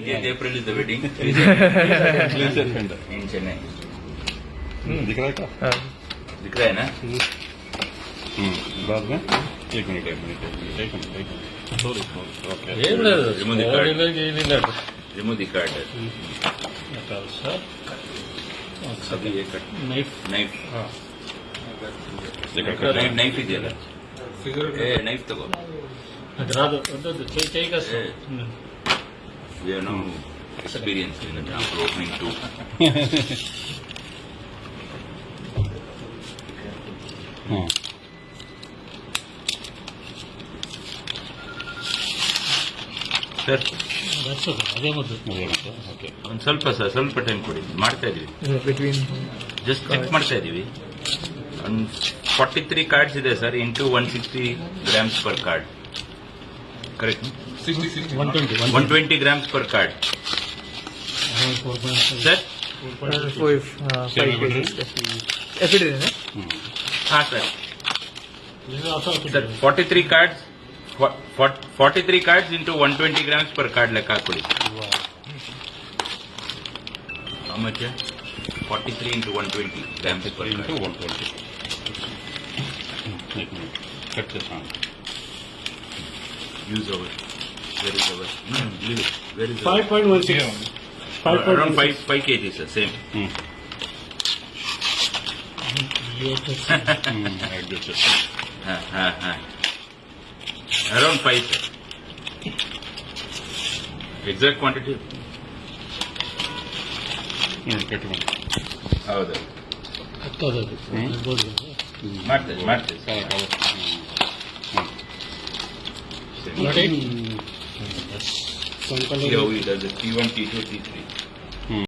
20th April is the wedding. In Chennai. दिख रहा है क्या? दिख रहा है ना? बाद में एक minute sorry okay Remove the card. Remove the card. अभी ये कट नाइफ नाइफ ಇದೆಯಲ್ಲ नाइफ ತಗೋ we have no experience in the temple opening too. Sir ಒಂದು ಸ್ವಲ್ಪ ಟೈಮ್ ಕೊಡಿ, ಮಾಡ್ತಾ ಇದೀವಿ, ಜಸ್ಟ್ ಚೆಕ್ ಮಾಡ್ತಾ ಇದೀವಿ. 43 ಕಾರ್ಡ್ಸ್ ಇದೆ sir, into 160 grams per card, correct? 120 grams per card sir. ಹಾಂ sir. 43 cards 43 cards into 120 grams per card ಲೆಕ್ಕ ಹಾಕೊಳ್ಳಿ. How much? 43 into 120 grams per card. into 120. Cut this on. Use over. Where is over? No, leave it. Where is 5.16. Around 5 kg, sir. Same. Around 5, sir. Exact quantity? ಹೌದು, ಮಾಡ್ತೇವೆ. T1, T2, T3.